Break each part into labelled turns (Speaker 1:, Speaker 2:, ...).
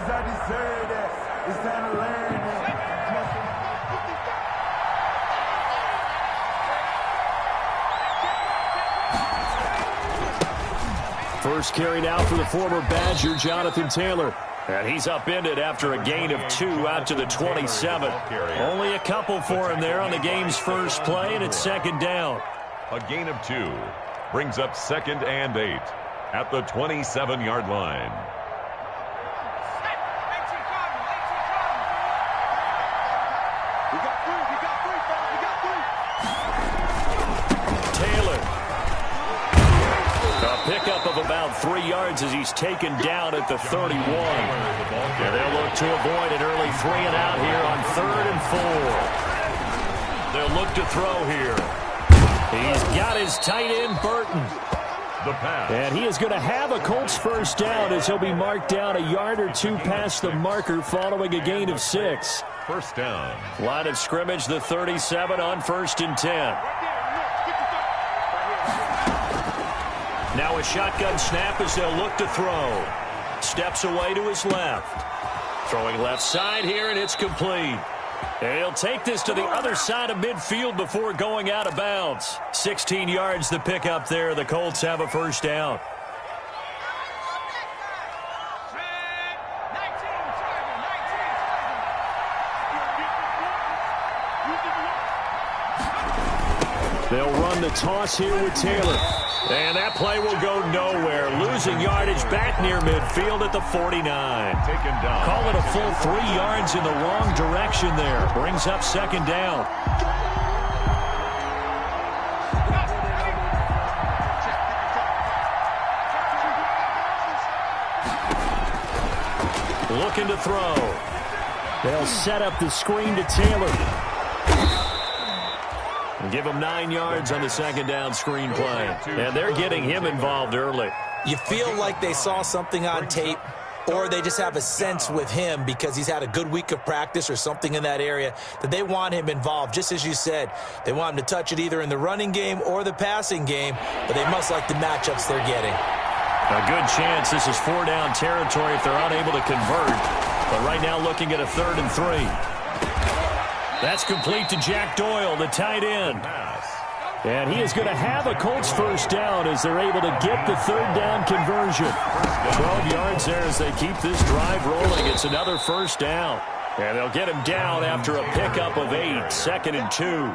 Speaker 1: Yes, I deserve that. It's time to learn that.
Speaker 2: First carry now for the former Badger, Jonathan Taylor. And he's upended after a gain of 2 out to the 27. Only a couple for him there on the game's first play, and it's second down.
Speaker 3: A gain of 2 brings up 2nd and 8 at the 27-yard line.
Speaker 2: Pickup of about 3 yards as he's taken down at the 31. And they'll look to avoid an early 3 and out here on 3rd and 4. They'll look to throw here. He's got his tight end, Burton.
Speaker 3: The pass.
Speaker 2: And he is going to have a Colts first down as he'll be marked down a yard or 2 past the marker following a gain of 6.
Speaker 3: First down.
Speaker 2: Line of scrimmage, the 37 on 1st and 10. Now a shotgun snap as they'll look to throw. Steps away to his left. Throwing left side here, and it's complete. And he'll take this to the other side of midfield before going out of bounds. 16 yards the pickup there. The Colts have a first down. They'll run the toss here with Taylor. And that play will go nowhere. Losing yardage back near midfield at the 49.
Speaker 3: Taken down.
Speaker 2: Call it a full 3 yards in the wrong direction there. Brings up second down. Looking to throw. They'll set up the screen to Taylor. Give him 9 yards on the second down screen play. And they're getting him involved early.
Speaker 4: You feel like they saw something on tape, or they just have a sense with him because he's had a good week of practice or something in that area that they want him involved. Just as you said, they want him to touch it either in the running game or the passing game, but they must like the matchups they're getting.
Speaker 2: A good chance this is 4-down territory if they're unable to convert. But right now looking at a 3rd and 3. That's complete to Jack Doyle, the tight end. And he is going to have a Colts first down as they're able to get the 3rd down conversion. 12 yards there as they keep this drive rolling. It's another first down. And they'll get him down after a pickup of 8, 2nd and 2.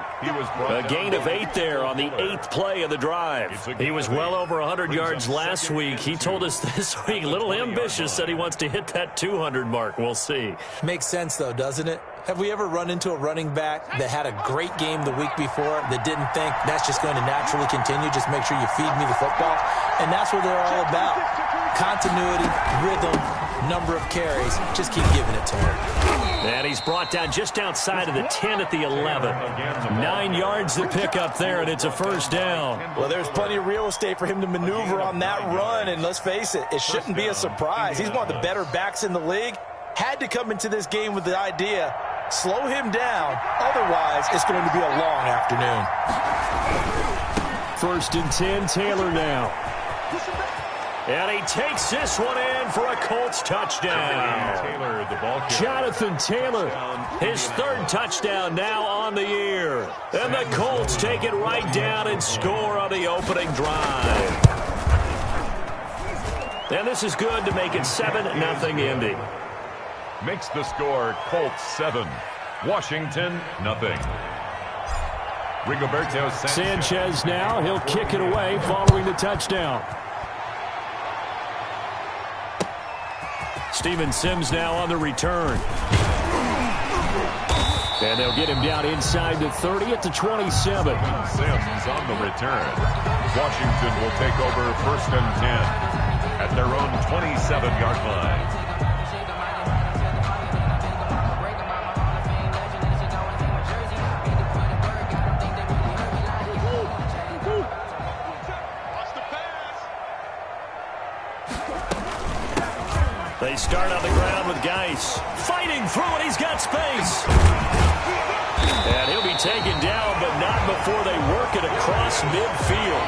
Speaker 2: A gain of 8 there on the 8th play of the drive. He was well over 100 yards last week. He told us this week, a little ambitious, said he wants to hit that 200 mark. We'll see.
Speaker 4: Makes sense, though, doesn't it? Have we ever run into a running back that had a great game the week before that didn't think that's just going to naturally continue? Just make sure you feed me the football. And that's what they're all about. Continuity, rhythm, number of carries. Just keep giving it to him.
Speaker 2: And he's brought down just outside of the 10 at the 11. 9 yards to pick up there, and it's a first down.
Speaker 4: Well, there's plenty of real estate for him to maneuver on that run. And let's face it, it shouldn't be a surprise. He's one of the better backs in the league. Had to come into this game with the idea, slow him down. Otherwise, it's going to be a long afternoon.
Speaker 2: 1st and 10, Taylor now. And he takes this one in for a Colts touchdown. Jonathan Taylor, his 3rd touchdown now on the year. And the Colts take it right down and score on the opening drive. And this is good to make it 7-0 Indy.
Speaker 3: Makes the score Colts 7, Washington 0. Rigoberto
Speaker 2: Sanchez now. He'll kick it away following the touchdown. Steven Sims now on the return. And they'll get him down inside the 30 at the 27.
Speaker 3: Sims on the return. Washington will take over 1st and 10 at their own 27-yard line.
Speaker 2: They start on the ground with Geis. Fighting through it, he's got space. And he'll be taken down, but not before they work it across midfield.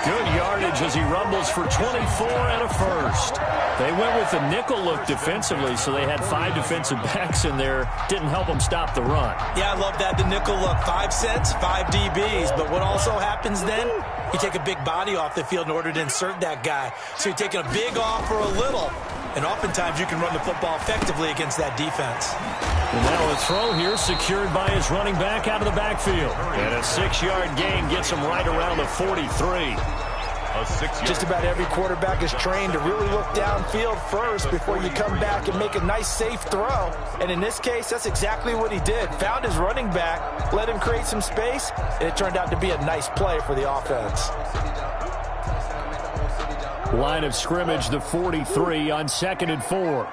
Speaker 2: Good yardage as he rumbles for 24 and a first. They went with the nickel look defensively, so they had 5 defensive backs in there. Didn't help them stop the run.
Speaker 4: Yeah, I love that, the nickel look. 5 cents, 5 DBs. But what also happens then, you take a big body off the field in order to insert that guy. So you're taking a big off for a little. And oftentimes you can run the football effectively against that defense.
Speaker 2: And now a throw here secured by his running back out of the backfield. And a 6-yard gain gets him right around the 43.
Speaker 5: Just about every quarterback is trained to really look downfield first before you come back and make a nice, safe throw. And in this case, that's exactly what he did. Found his running back, let him create some space, and it turned out to be a nice play for the offense.
Speaker 2: Line of scrimmage, the 43 on 2nd and 4.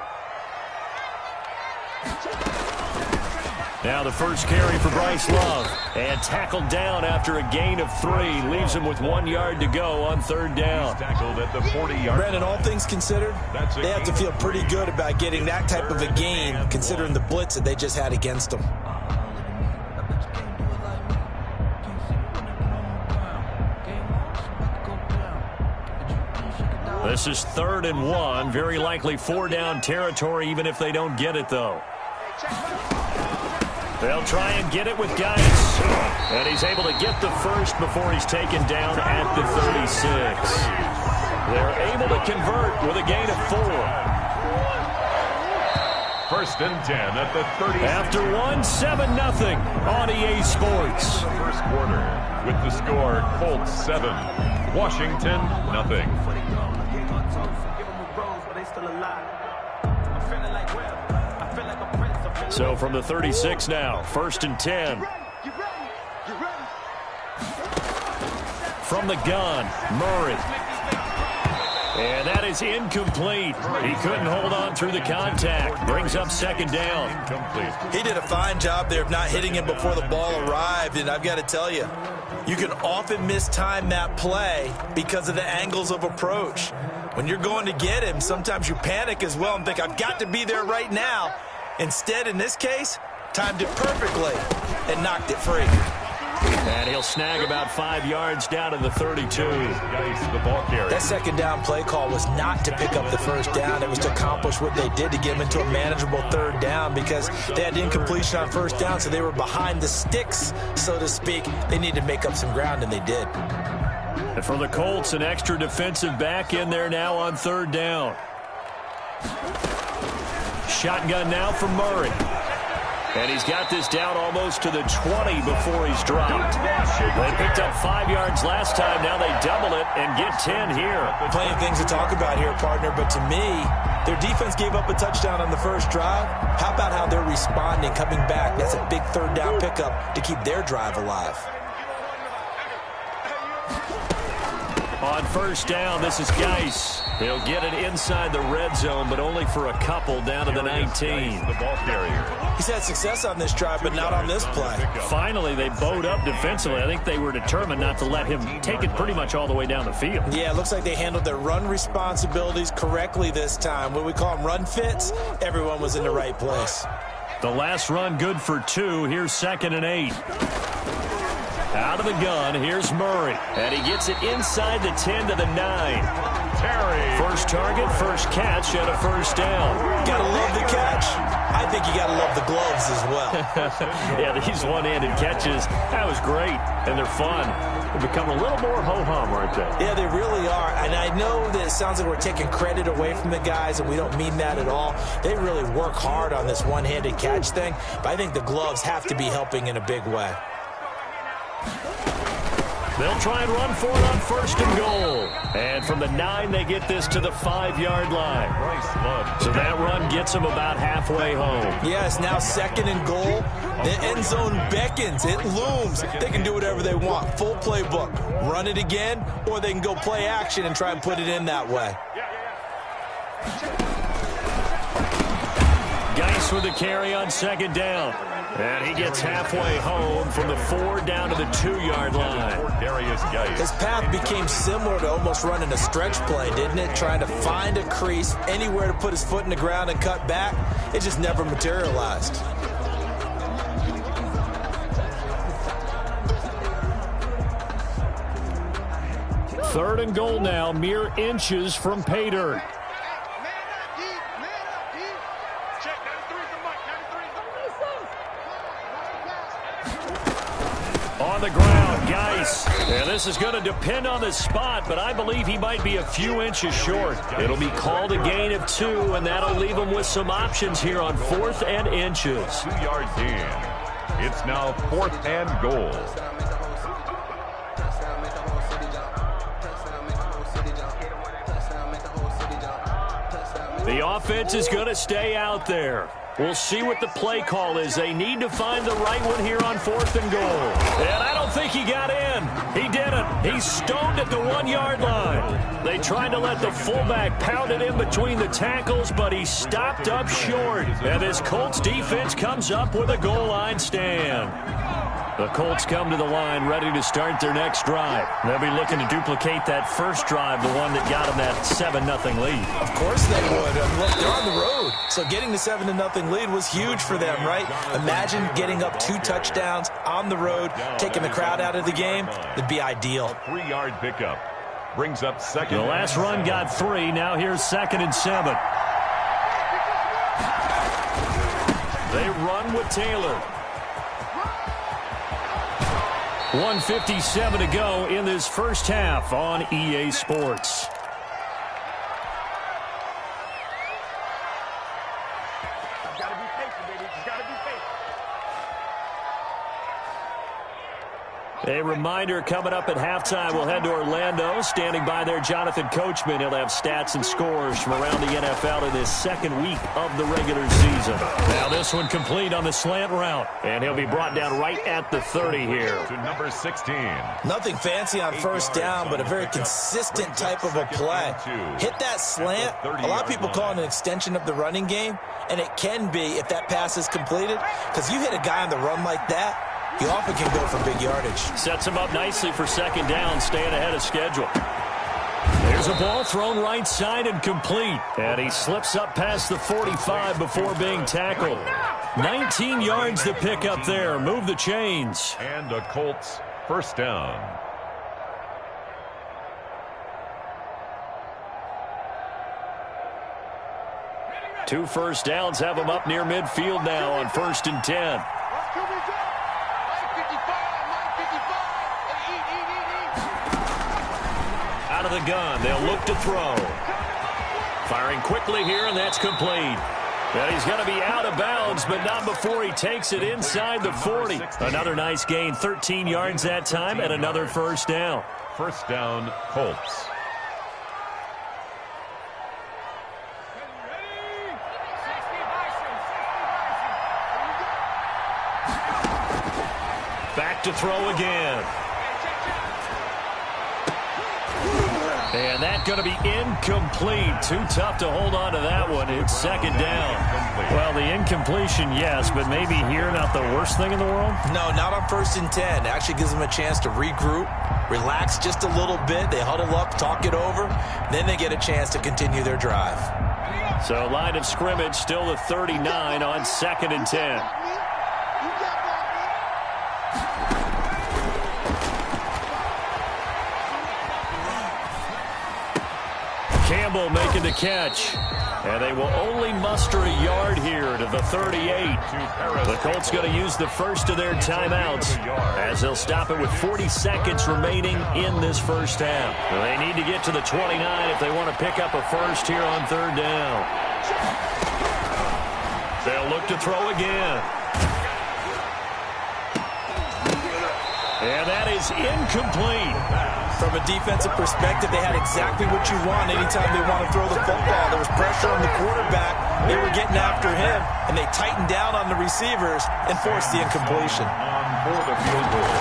Speaker 2: Now the first carry for Bryce Love. And tackled down after a gain of 3. Leaves him with 1 yard to go on 3rd down.
Speaker 3: He's tackled at the 40-yard.
Speaker 4: Brandon, all things considered, they have to feel pretty good about getting that type of a gain, considering the blitz that they just had against them.
Speaker 2: This is 3rd and 1. Very likely 4-down territory, even if they don't get it, though. They'll try and get it with Geis. And he's able to get the first before he's taken down at the 36. They're able to convert with a gain of 4.
Speaker 3: 1st and 10 at the 30.
Speaker 2: After 1, 7-0 on EA Sports.
Speaker 3: First quarter with the score Colts 7, Washington 0.
Speaker 2: So from the 36 now, 1st and 10. From the gun, Murray. And that is incomplete. He couldn't hold on through the contact. Brings up 2nd down.
Speaker 3: Incomplete.
Speaker 4: He did a fine job there of not hitting him before the ball arrived. And I've got to tell you, you can often mistime that play because of the angles of approach. When you're going to get him, sometimes you panic as well and think, I've got to be there right now. Instead, in this case, timed it perfectly and knocked it free.
Speaker 2: And he'll snag about 5 yards down to the 32.
Speaker 3: Geis, the ball carrier.
Speaker 4: That 2nd down play call was not to pick up the 1st down. It was to accomplish what they did to get him into a manageable 3rd down because they had incompletion on 1st down, so they were behind the sticks, so to speak. They needed to make up some ground, and they did.
Speaker 2: And for the Colts, an extra defensive back in there now on 3rd down. Shotgun now from Murray. And he's got this down almost to the 20 before he's dropped. They picked up 5 yards last time. Now they double it and get 10 here.
Speaker 4: Plenty of things to talk about here, partner, but to me, their defense gave up a touchdown on the first drive. How about how they're responding, coming back? That's a big 3rd down pickup to keep their drive alive.
Speaker 2: On 1st down, this is Geis. He'll get it inside the red zone, but only for a couple down to the 19.
Speaker 3: The ball carrier.
Speaker 4: He's had success on this drive, but not on this play.
Speaker 2: Finally, they bowed up defensively. I think they were determined not to let him take it pretty much all the way down the field.
Speaker 4: Yeah, it looks like they handled their run responsibilities correctly this time. When we call them run fits, everyone was in the right place.
Speaker 2: The last run good for 2. Here's 2nd and 8. Out of the gun, here's Murray. And he gets it inside the 10 to the 9.
Speaker 3: Terry.
Speaker 2: First target, first catch, and a 1st down.
Speaker 4: Gotta love the catch. I think you gotta love the gloves as well.
Speaker 2: Yeah, these one-handed catches, that was great. And they're fun. They've become a little more ho-hum, aren't they?
Speaker 4: Yeah, they really are. And I know that it sounds like we're taking credit away from the guys, and we don't mean that at all. They really work hard on this one-handed catch thing. But I think the gloves have to be helping in a big way.
Speaker 2: They'll try and run for it on 1st and goal. And from the 9, they get this to the 5-yard line. So that run gets them about halfway home.
Speaker 4: Yes, now 2nd and goal. The end zone beckons. It looms. They can do whatever they want. Full playbook. Run it again, or they can go play action and try and put it in that way.
Speaker 2: Geis with the carry on 2nd down. And he gets halfway home from the 4 down to the 2-yard line.
Speaker 4: His path became similar to almost running a stretch play, didn't it? Trying to find a crease, anywhere to put his foot in the ground and cut back. It just never materialized.
Speaker 2: Third and goal now, mere inches from pay dirt. on the ground. Geis. And this is going to depend on the spot, but I believe he might be a few inches short. It'll be called a gain of 2, and that'll leave him with some options here on 4th and inches.
Speaker 3: 2-yard gain. It's now 4th and goal.
Speaker 2: The offense is going to stay out there. We'll see what the play call is. They need to find the right one here on 4th and goal. And I don't think he got in. He didn't. He's stoned at the 1-yard line. They tried to let the fullback pound it in between the tackles, but he stopped up short. And this Colts defense comes up with a goal line stand. The Colts come to the line ready to start their next drive. They'll be looking to duplicate that first drive, the one that got them that 7-0 lead.
Speaker 4: Of course they would. Look, they're on the road. So getting the 7-0 lead was huge for them, right? Imagine getting up 2 touchdowns on the road, taking the crowd out of the game. It'd be ideal.
Speaker 3: A 3-yard pickup. Brings up second.
Speaker 2: The last run got 3. Now here's 2nd and 7. They run with Taylor. 1:57 to go in this first half on EA Sports. A reminder, coming up at halftime, we'll head to Orlando. Standing by there, Jonathan Coachman. He'll have stats and scores from around the NFL in this second week of the regular season. Now this one complete on the slant route, and he'll be brought down right at the 30 here.
Speaker 3: To number 16.
Speaker 4: Nothing fancy on first down, but a very consistent type of a play. Hit that slant. A lot of people call it an extension of the running game, and it can be if that pass is completed, because you hit a guy on the run like that, you often can go for big yardage.
Speaker 2: Sets him up nicely for second down, staying ahead of schedule. There's a ball thrown right side and complete. And he slips up past the 45 before being tackled. 19 yards to pick up there. Move the chains.
Speaker 3: And a Colts first down.
Speaker 2: Two first downs have him up near midfield now on 1st and 10. Out of the gun, they'll look to throw. Firing quickly here, and that's complete. Well, he's going to be out of bounds, but not before he takes it inside the 40. Another nice gain, 13 yards that time, and another first down.
Speaker 3: First down, Colts.
Speaker 2: Back to throw again. And that's going to be incomplete. Too tough to hold on to that one. It's second down. Well, the incompletion, yes, but maybe here not the worst thing in the world?
Speaker 4: No, not on 1st and 10. It actually gives them a chance to regroup, relax just a little bit. They huddle up, talk it over. Then they get a chance to continue their drive.
Speaker 2: So line of scrimmage still the 39 on 2nd and 10. Campbell making the catch. And they will only muster a yard here to the 38. The Colts going to use the first of their timeouts as they'll stop it with 40 seconds remaining in this first half. They need to get to the 29 if they want to pick up a first here on 3rd down. They'll look to throw again. And that is incomplete.
Speaker 4: From a defensive perspective, they had exactly what you want anytime they want to throw the football. There was pressure on the quarterback. They were getting after him, and they tightened down on the receivers and forced the incompletion.
Speaker 3: For the field goal.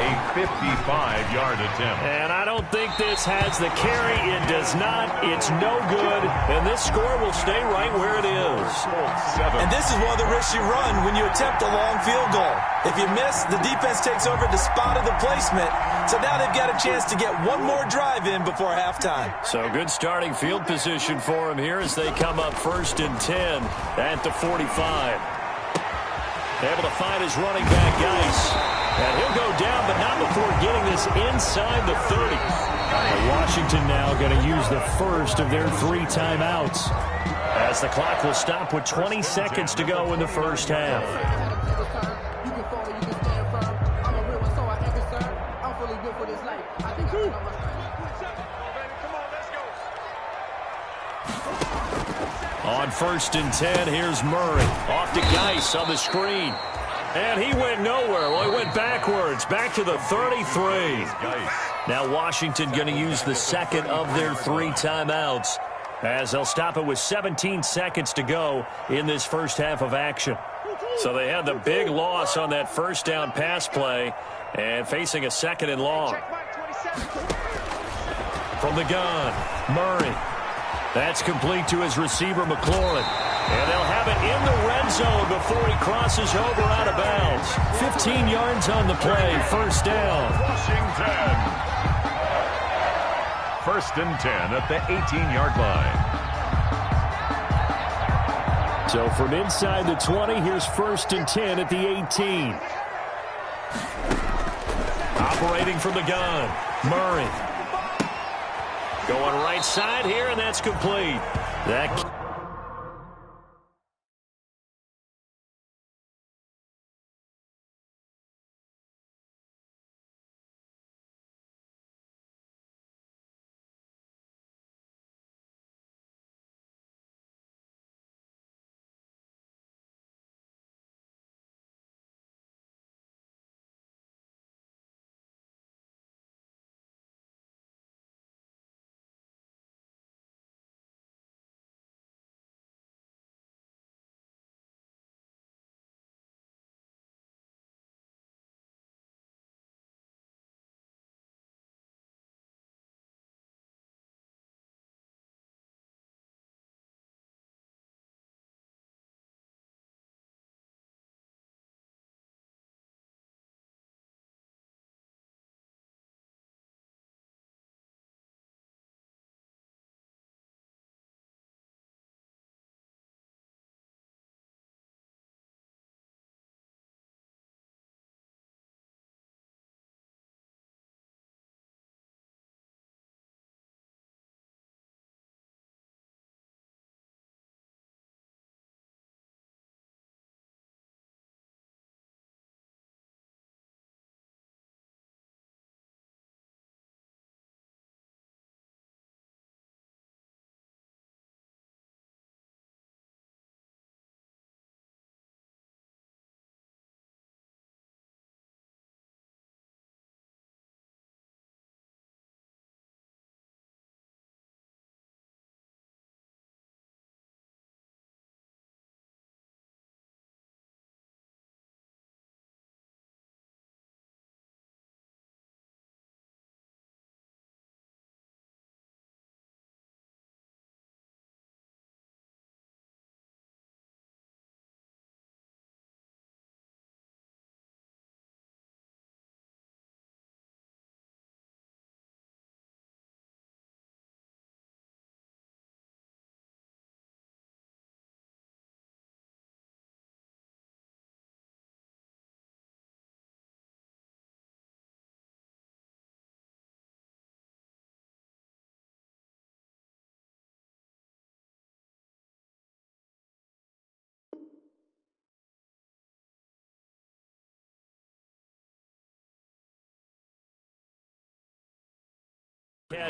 Speaker 3: A 55-yard attempt.
Speaker 2: And I don't think this has the carry. It does not. It's no good. And this score will stay right where it is.
Speaker 4: And this is one of the risks you run when you attempt a long field goal. If you miss, the defense takes over the spot of the placement. So now they've got a chance to get one more drive in before halftime.
Speaker 2: So good starting field position for him here as they come up 1st and 10 at the 45. Able to find his running back, Geis. And he'll go down, but not before getting this inside the 30. Washington now going to use the first of their 3 timeouts as the clock will stop with 20 seconds to go in the first half. On 1st and 10, here's Murray. Off to Geis on the screen. And he went nowhere. Well, he went backwards, back to the 33. Now Washington going to use the second of their 3 timeouts as they'll stop it with 17 seconds to go in this first half of action. So they had the big loss on that first down pass play and facing a 2nd and long. From the gun, Murray. That's complete to his receiver, McLaurin. And they'll have it in the red zone before he crosses over out of bounds. 15 yards on the play, first down.
Speaker 3: Washington. 1st and 10 at the 18-yard line.
Speaker 2: So from inside the 20, here's 1st and 10 at the 18. Operating from the gun, Murray. Going right side here, and that's complete. That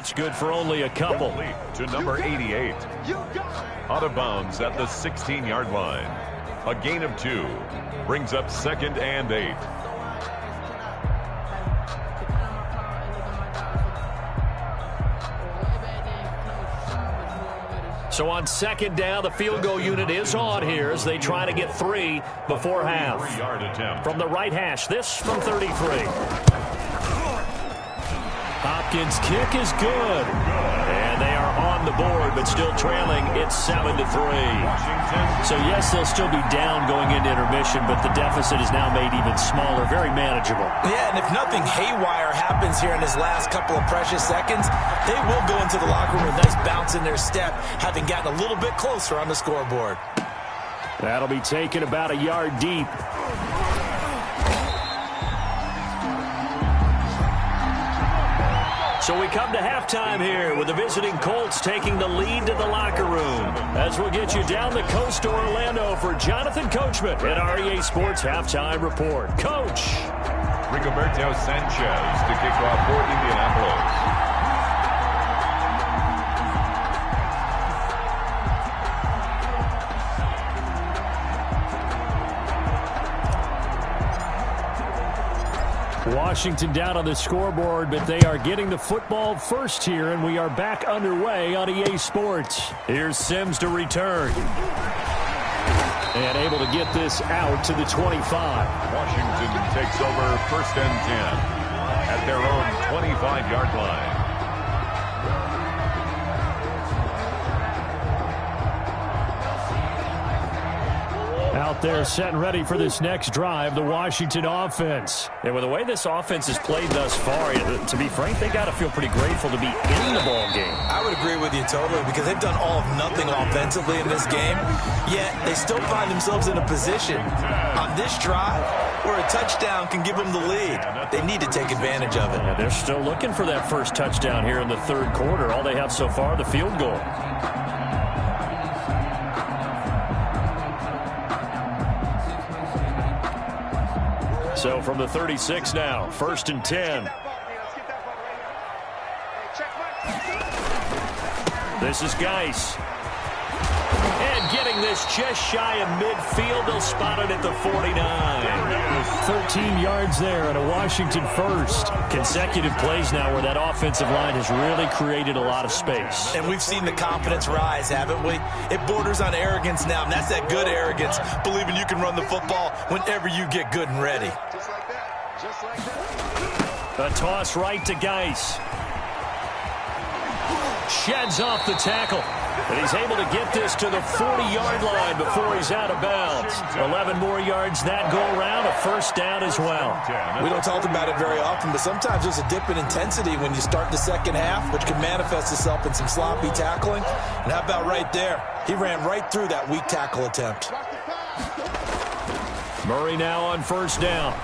Speaker 2: catch good for only a couple.
Speaker 3: To number 88. Out of bounds at the 16-yard line. A gain of 2. Brings up 2nd and 8.
Speaker 2: So on 2nd down, the field goal unit is on here as they try to get 3 before half.
Speaker 3: 3-yard attempt.
Speaker 2: From the right hash, this from 33. Hopkins' kick is good. And they are on the board, but still trailing. It's 7-3. So, yes, they'll still be down going into intermission, but the deficit is now made even smaller, very manageable.
Speaker 5: Yeah, and if nothing haywire happens here in his last couple of precious seconds, they will go into the locker room with a nice bounce in their step, having gotten a little bit closer on the scoreboard.
Speaker 2: That'll be taken about a yard deep. So we come to halftime here with the visiting Colts taking the lead to the locker room. As we'll get you down the coast to Orlando for Jonathan Coachman at our EA Sports Halftime Report. Coach.
Speaker 3: Rigoberto Sanchez to kick off for Indianapolis.
Speaker 2: Washington down on the scoreboard, but they are getting the football first here, and we are back underway on EA Sports. Here's Sims to return. And able to get this out to the 25.
Speaker 3: Washington takes over first and 10 at their own 25-yard line.
Speaker 2: Out there set and ready for this next drive, the Washington offense. And with the way this offense has played thus far, to be frank, they got to feel pretty grateful to be in the ball game.
Speaker 5: I would agree with you totally because they've done all of nothing offensively in this game, yet they still find themselves in a position on this drive where a touchdown can give them the lead. They need to take advantage of it.
Speaker 2: Yeah, they're still looking for that first touchdown here in the third quarter. All they have so far, the field goal. So from the 36 now, first and 10. This is Geis. And getting this just shy of midfield. They'll spot it at the 49. 13 yards there and a Washington first. Consecutive plays now where that offensive line has really created a lot of space.
Speaker 5: And we've seen the confidence rise, haven't we? It borders on arrogance now, and that's that good arrogance, believing you can run the football whenever you get good and ready.
Speaker 2: A toss right to Geis. Sheds off the tackle. And he's able to get this to the 40-yard line before he's out of bounds. 11 more yards that go around, a first down as well.
Speaker 5: We don't talk about it very often, but sometimes there's a dip in intensity when you start the second half, which can manifest itself in some sloppy tackling. And how about right there? He ran right through that weak tackle attempt.
Speaker 2: Murray now on first down.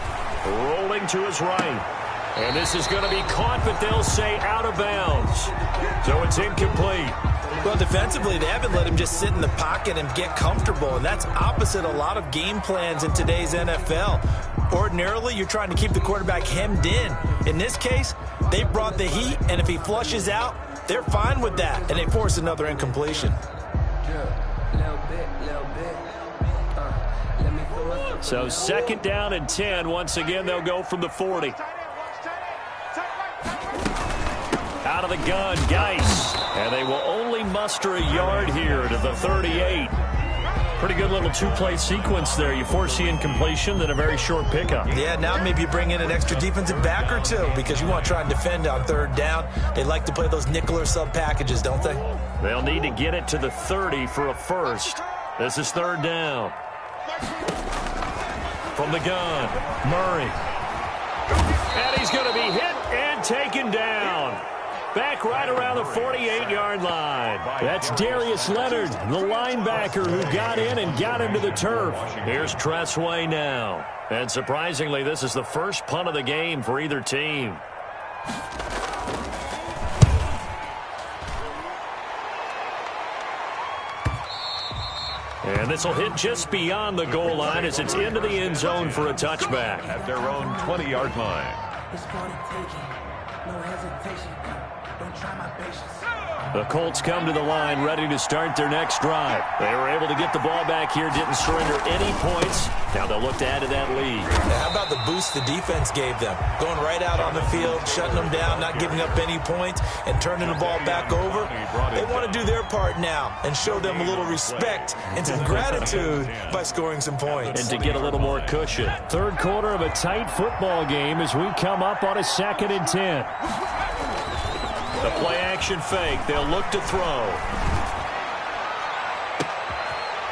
Speaker 2: Rolling to his right. And this is going to be caught, but they'll say out of bounds. So it's incomplete.
Speaker 5: Well, defensively, they haven't let him just sit in the pocket and get comfortable, and that's opposite a lot of game plans in today's NFL. Ordinarily, you're trying to keep the quarterback hemmed in. In this case, they brought the heat, and if he flushes out, they're fine with that, and they force another incompletion.
Speaker 2: So second down and 10. Once again, they'll go from the 40. Out of the gun, Geis. And they will only muster a yard here to the 38. Pretty good little two-play sequence there. You force the incompletion, then a very short pickup.
Speaker 5: Yeah, now maybe you bring in an extra defensive back or two because you want to try and defend on third down. They like to play those nickel or sub packages, don't they?
Speaker 2: They'll need to get it to the 30 for a first. This is third down. From the gun, Murray. And he's going to be hit and taken down. Back right around the 48-yard line. That's Darius Leonard, the linebacker who got in and got him to the turf. Here's Tressway now. And surprisingly, this is the first punt of the game for either team. And this will hit just beyond the goal line as it's into the end zone for a touchback.
Speaker 3: At their own 20-yard line.
Speaker 1: No hesitation. Don't try my patience.
Speaker 2: The Colts come to the line ready to start their next drive. They were able to get the ball back here, didn't surrender any points. Now they'll look to add to that lead.
Speaker 5: Now, how about the boost the defense gave them? Going right out on the field, shutting them down, not giving up any points, and turning the ball back over. They want to do their part now and show them a little respect and some gratitude by scoring some points.
Speaker 2: And to get a little more cushion. Third quarter of a tight football game as we come up on a 2nd and 10. The play-action fake. They'll look to throw.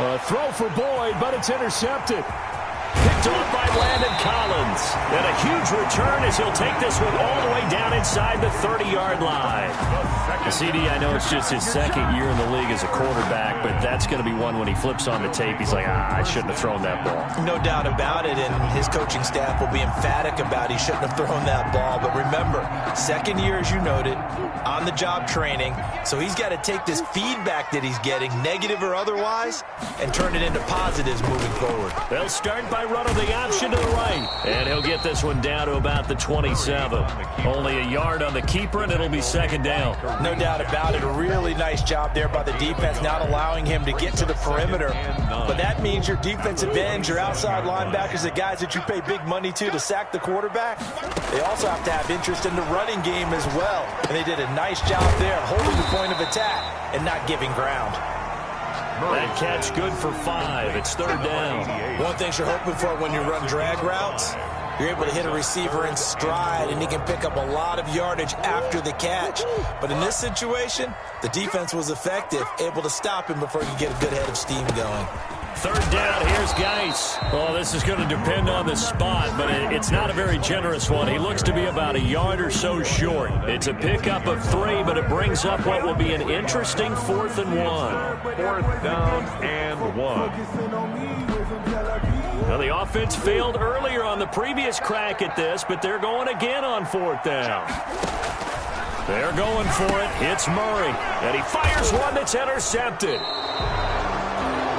Speaker 2: A throw for Boyd, but it's intercepted. Picked off by Landon Collins. And a huge return as he'll take this one all the way down inside the 30-yard line. CD, I know it's just his second year in the league as a quarterback, but that's going to be one when he flips on the tape. He's like, I shouldn't have thrown that ball.
Speaker 5: No doubt about it, and his coaching staff will be emphatic about he shouldn't have thrown that ball. But remember, second year, as you noted, on-the-job training, so he's got to take this feedback that he's getting, negative or otherwise, and turn it into positives moving forward.
Speaker 2: They'll start by might run on the option to the right. And he'll get this one down to about the 27. Only a yard on the keeper, and it'll be second down.
Speaker 5: No doubt about it. A really nice job there by the defense, not allowing him to get to the perimeter. But that means your defensive ends, your outside linebackers, the guys that you pay big money to sack the quarterback, they also have to have interest in the running game as well. And they did a nice job there holding the point of attack and not giving ground.
Speaker 2: That catch good for 5. It's third down.
Speaker 4: One thing you're hoping for when you run drag routes, you're able to hit a receiver in stride, and he can pick up a lot of yardage after the catch. But in this situation, the defense was effective, able to stop him before he could get a good head of steam going.
Speaker 2: Third down, here's Geis. Oh, this is going to depend on the spot, but it's not a very generous one. He looks to be about a yard or so short. It's a pickup of 3, but it brings up what will be an interesting 4th and 1.
Speaker 3: 4th down and 1.
Speaker 2: Well, the offense failed earlier on the previous crack at this, but they're going again on 4th down. They're going for it. It's Murray, and he fires one that's intercepted.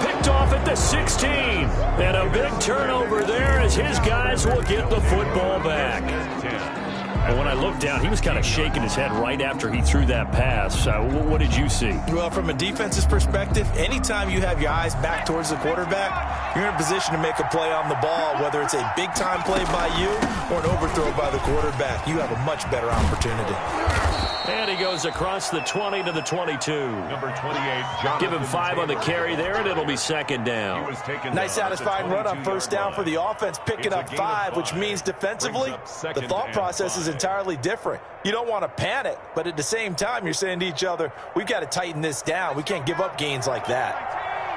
Speaker 2: Picked off at the 16. And a big turnover there as his guys will get the football back. And when I looked down, he was kind of shaking his head right after he threw that pass. What did you see?
Speaker 4: Well, from a defense's perspective, anytime you have your eyes back towards the quarterback, you're in a position to make a play on the ball, whether it's a big-time play by you or an overthrow by the quarterback. You have a much better opportunity.
Speaker 2: And he goes across the 20 to the 22.
Speaker 3: Number 28, Jonathan.
Speaker 2: Give him 5 on the carry there, and it'll be second down.
Speaker 5: Nice satisfying run on first down for the offense, picking up 5, which means defensively, the thought process is entirely different. You don't want to panic, but at the same time, you're saying to each other, we've got to tighten this down. We can't give up gains like that.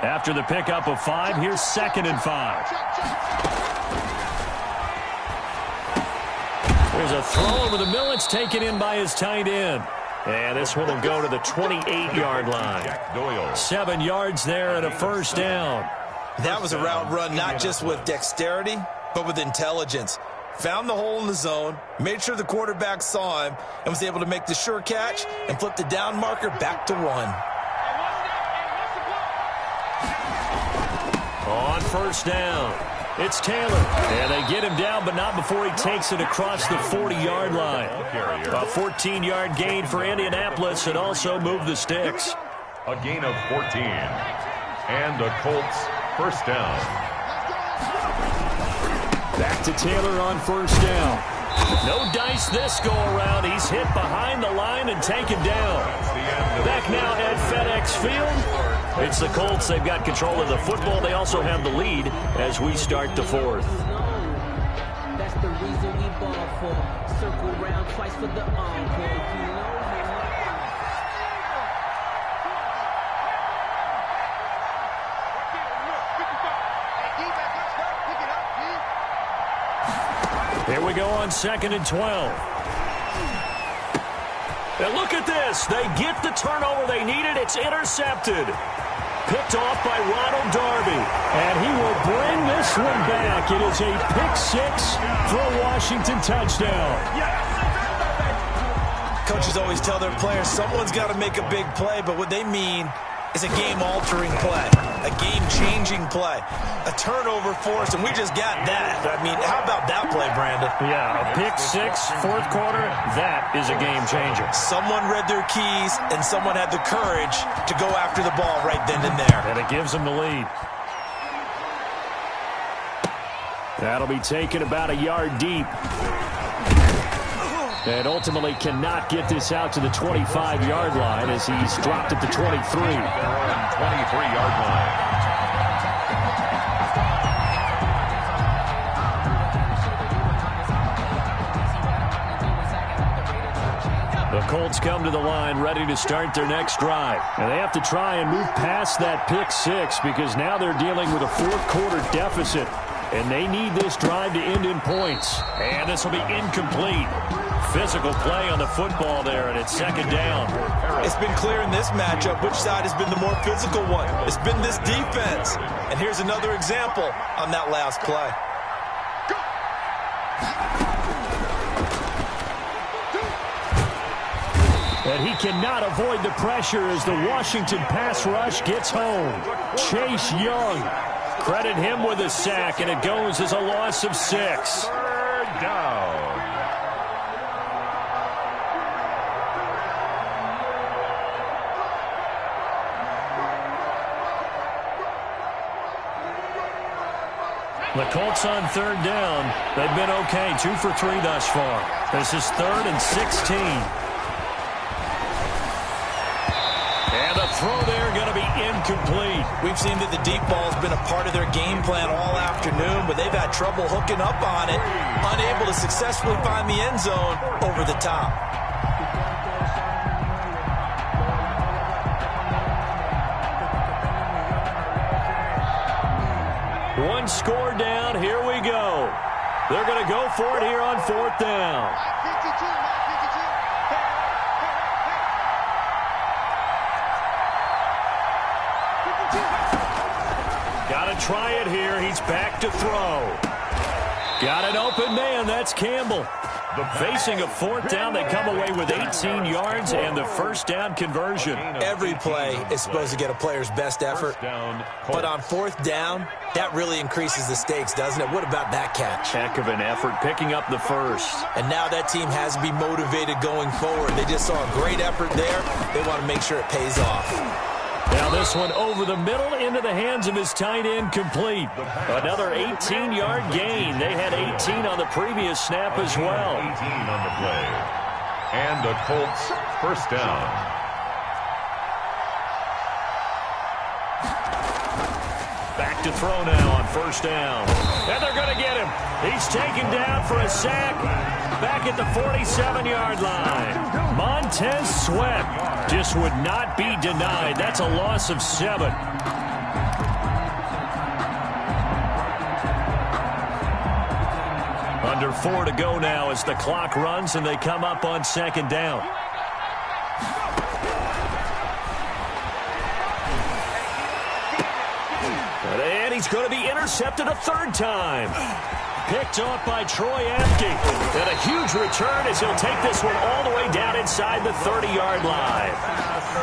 Speaker 2: After the pickup of 5, here's 2nd and 5. There's a throw over the middle. It's taken in by his tight end. And this one will go to the 28-yard line. 7 yards there and a first down.
Speaker 4: That was a route run not just with dexterity, but with intelligence. Found the hole in the zone, made sure the quarterback saw him, and was able to make the sure catch and flip the down marker back to 1.
Speaker 2: On first down, it's Taylor. And they get him down, but not before he takes it across the 40-yard line. A 14-yard gain for Indianapolis and also moved the sticks.
Speaker 3: A gain of 14. And the Colts first down.
Speaker 2: Back to Taylor on first down. No dice this go-around. He's hit behind the line and taken down. Back now at FedEx Field. It's the Colts. They've got control of the football. They also have the lead as we start the 4th.
Speaker 6: That's the reason we ball for. Circle round twice for the encore.
Speaker 2: Here we go on 2nd and 12. And look at this. They get the turnover they needed. It's intercepted. Picked off by Ronald Darby. And he will bring this one back. It is a pick-6 for a Washington touchdown.
Speaker 4: Coaches always tell their players someone's got to make a big play, but what they mean is a game-altering play, a game-changing play, a turnover force, and we just got that. I mean, how about that play, Brandon?
Speaker 2: Yeah, a pick-6, 4th quarter, that is a game-changer.
Speaker 4: Someone read their keys, and someone had the courage to go after the ball right then and there.
Speaker 2: And it gives them the lead. That'll be taken about a yard deep. And ultimately cannot get this out to the 25-yard line as he's dropped at the 23.
Speaker 3: They're on 23-yard line.
Speaker 2: The Colts come to the line ready to start their next drive. And they have to try and move past that pick-6 because now they're dealing with a 4th quarter deficit. And they need this drive to end in points. And this will be incomplete. Physical play on the football there, and it's 2nd down.
Speaker 4: It's been clear in this matchup which side has been the more physical one. It's been this defense. And here's another example on that last play.
Speaker 2: And he cannot avoid the pressure as the Washington pass rush gets home. Chase Young credit him with a sack, and it goes as a loss of 6.
Speaker 3: Third down.
Speaker 2: The Colts on third down. They've been okay, 2 for 3 thus far. This is 3rd and 16. And the throw there going to be incomplete.
Speaker 5: We've seen that the deep ball's been a part of their game plan all afternoon, but they've had trouble hooking up on it, unable to successfully find the end zone over the top.
Speaker 2: One score down. Here we go. They're going to go for it here on 4th down. Got to try it here. He's back to throw. Got an open man. That's Campbell. Facing a 4th down, they come away with 18 yards and the first down conversion.
Speaker 5: Every play is supposed to get a player's best effort, but on 4th down, that really increases the stakes, doesn't it? What about that catch?
Speaker 2: Heck of an effort, picking up the first.
Speaker 5: And now that team has to be motivated going forward. They just saw a great effort there. They want to make sure it pays off.
Speaker 2: Now this one over the middle into the hands of his tight end, complete. Another 18-yard gain. They had 18 on the previous snap as well.
Speaker 3: 18 on the play. And the Colts first down.
Speaker 2: Back to throw now on 1st down. And they're going to get him. He's taken down for a sack back at the 47-yard line. Montez Sweat just would not be denied. That's a loss of 7. Under 4 to go now as the clock runs and they come up on 2nd down. And he's going to be intercepted a 3rd time. Picked off by Troy Apke. And a huge return as he'll take this one all the way down inside the 30-yard line.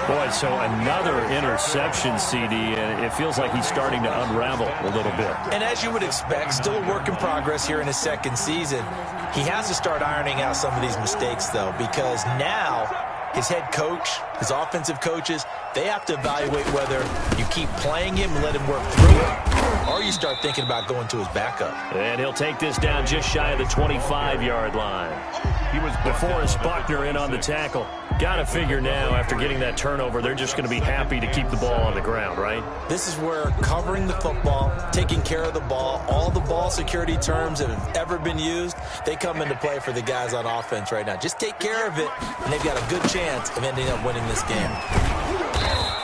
Speaker 2: Boy, so another interception, CD, and it feels like he's starting to unravel a little bit.
Speaker 5: And as you would expect, still a work in progress here in his 2nd season. He has to start ironing out some of these mistakes, though, because now his head coach, his offensive coaches, they have to evaluate whether you keep playing him and let him work through it, or you start thinking about going to his backup.
Speaker 2: And he'll take this down just shy of the 25-yard line. He was DeForest Buckner in on the tackle. Got to figure now, after getting that turnover, they're just going to be happy to keep the ball on the ground, right?
Speaker 5: This is where covering the football, taking care of the ball, all the ball security terms that have ever been used, they come into play for the guys on offense right now. Just take care of it, and they've got a good chance of ending up winning this game.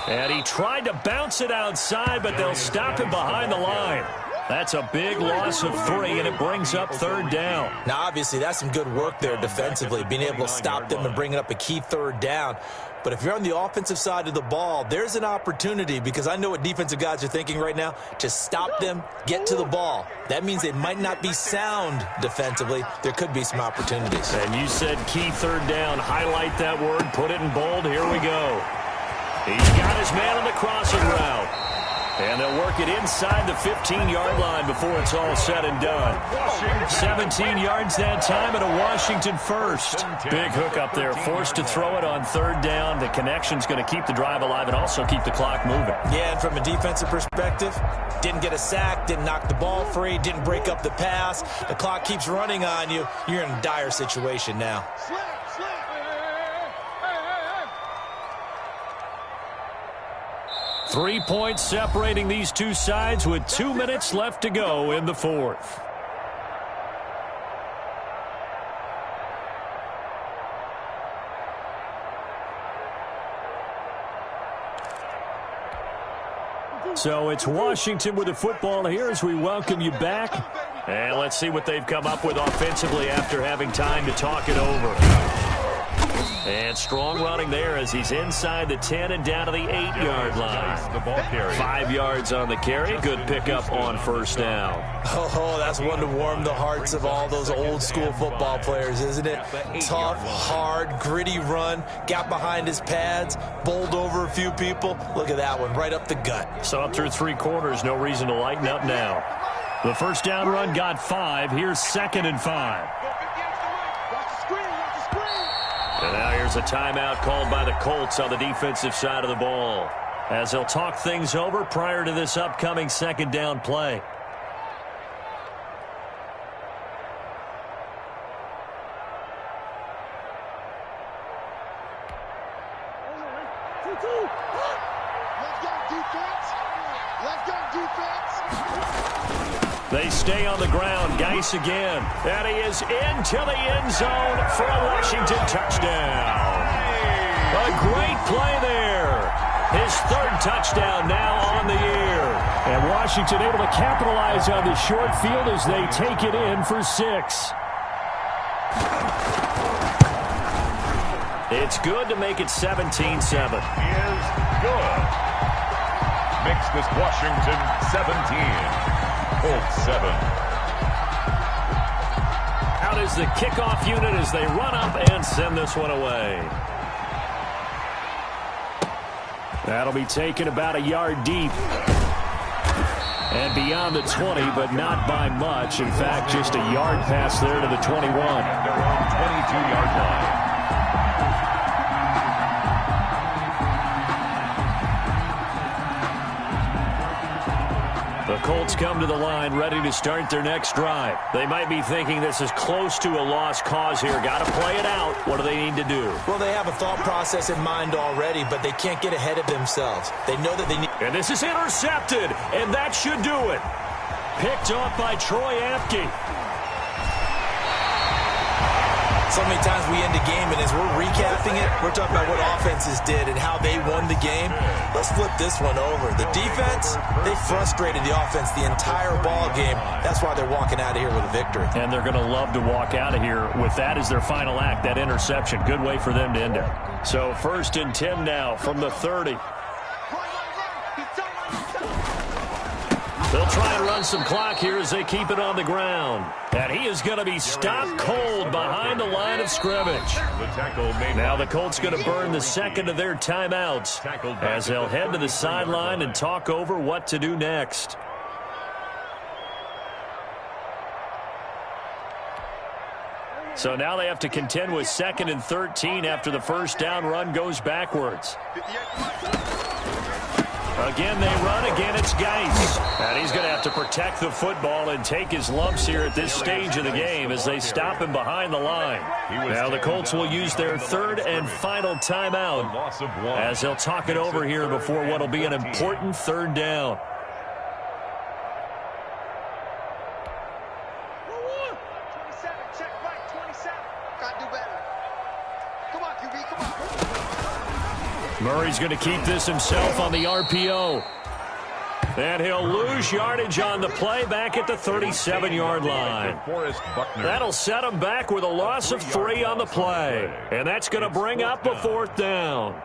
Speaker 2: And he tried to bounce it outside, but they'll stop him behind the line. That's a big loss of 3, and it brings up 3rd down.
Speaker 5: Now, obviously, that's some good work there defensively, being able to stop them and bringing up a key 3rd down. But if you're on the offensive side of the ball, there's an opportunity, because I know what defensive guys are thinking right now, to stop them, get to the ball. That means they might not be sound defensively. There could be some opportunities.
Speaker 2: And you said key 3rd down. Highlight that word. Put it in bold. Here we go. He's got his man on the crossing route. And they'll work it inside the 15-yard line before it's all said and done. 17 yards that time and a Washington first. Big hook up there. Forced to throw it on 3rd down. The connection's going to keep the drive alive and also keep the clock moving.
Speaker 5: Yeah, and from a defensive perspective, didn't get a sack, didn't knock the ball free, didn't break up the pass. The clock keeps running on you. You're in a dire situation now.
Speaker 2: 3 points separating these two sides with 2 minutes left to go in the 4th. So it's Washington with the football here as we welcome you back. And let's see what they've come up with offensively after having time to talk it over. And strong running there as he's inside the 10 and down to the 8-yard line.
Speaker 3: The ball carry.
Speaker 2: 5 yards on the carry. Good pickup on first down.
Speaker 4: Oh, that's one to warm the hearts of all those old school football players, isn't it? Tough, hard, gritty run. Got behind his pads, bowled over a few people. Look at that one, right up the gut.
Speaker 2: So up through 3 quarters, no reason to lighten up now. The first down run got 5. Here's 2nd and 5. And now here's a timeout called by the Colts on the defensive side of the ball, as they'll talk things over prior to this upcoming 2nd down play. They stay on the ground. Geis again. And he is into the end zone for a Washington touchdown. A great play there. His 3rd touchdown now on the year.
Speaker 7: And Washington able to capitalize on the short field as they take it in for 6.
Speaker 2: It's good to make it 17-7.
Speaker 3: Is good. Makes this Washington 17. Colts 7.
Speaker 2: Out is the kickoff unit as they run up and send this one away.
Speaker 7: That'll be taken about a yard deep.
Speaker 2: And beyond the 20, but not by much. In fact, just a yard pass there to the 21.
Speaker 3: At their own 22-yard line.
Speaker 2: The Colts come to the line ready to start their next drive. They might be thinking this is close to a lost cause here. Got to play it out. What do they need to do?
Speaker 4: Well, they have a thought process in mind already, but they can't get ahead of themselves. They know that they need...
Speaker 2: And this is intercepted, and that should do it. Picked off by Troy Apke.
Speaker 4: So many times we end a game, and as we're recapping it, we're talking about what offenses did and how they won the game. Let's flip this one over. The defense, they frustrated the offense the entire ball game. That's why they're walking out of here with a victory.
Speaker 2: And they're going to love to walk out of here with that as their final act, that interception. Good way for them to end it. So 1st and 10 now from the 30. They'll try and run some clock here as they keep it on the ground. And he is going to be stopped cold behind the line of scrimmage. Now the Colts going to burn the 2nd of their timeouts as they'll head to the sideline and talk over what to do next. So now they have to contend with 2nd and 13 after the first down run goes backwards. Again, they run. Again, it's Geis. And he's going to have to protect the football and take his lumps here at this stage of the game as they stop him behind the line. Now the Colts will use their 3rd and final timeout as they'll talk it over here before what will be an important 3rd down. Murray's going to keep this himself on the RPO. And he'll lose yardage on the play back at the 37-yard line. That'll set him back with a loss of 3 on the play. And that's going to bring up a 4th down.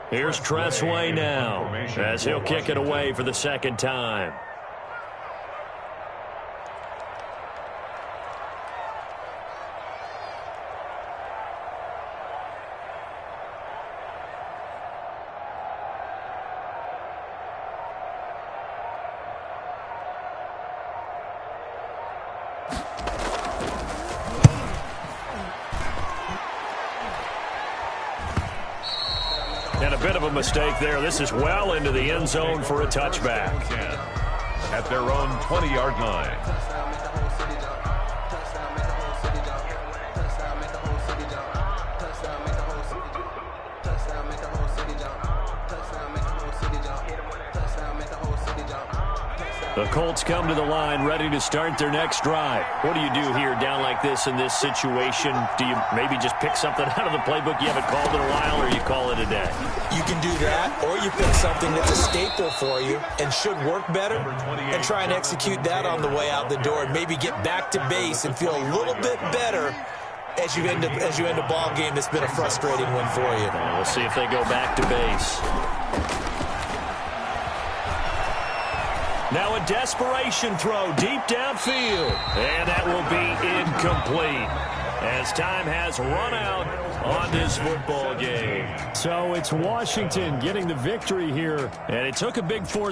Speaker 2: Here's Tressway now as he'll kick it away for the 2nd time. And a bit of a mistake there. This is well into the end zone for a touchback.
Speaker 3: At their own 20-yard line.
Speaker 2: The Colts come to the line ready to start their next drive. What do you do here down like this in this situation? Do you maybe just pick something out of the playbook you haven't called in a while, or you call it a day?
Speaker 4: You can do that, or you pick something that's a staple for you and should work better and try and execute that on the way out the door and maybe get back to base and feel a little bit better as you end a ball game that's been a frustrating one for you.
Speaker 2: We'll see if they go back to base. Now a desperation throw deep downfield. And that will be incomplete as time has run out on this football game.
Speaker 7: So it's Washington getting the victory here.
Speaker 2: And it took a big fourth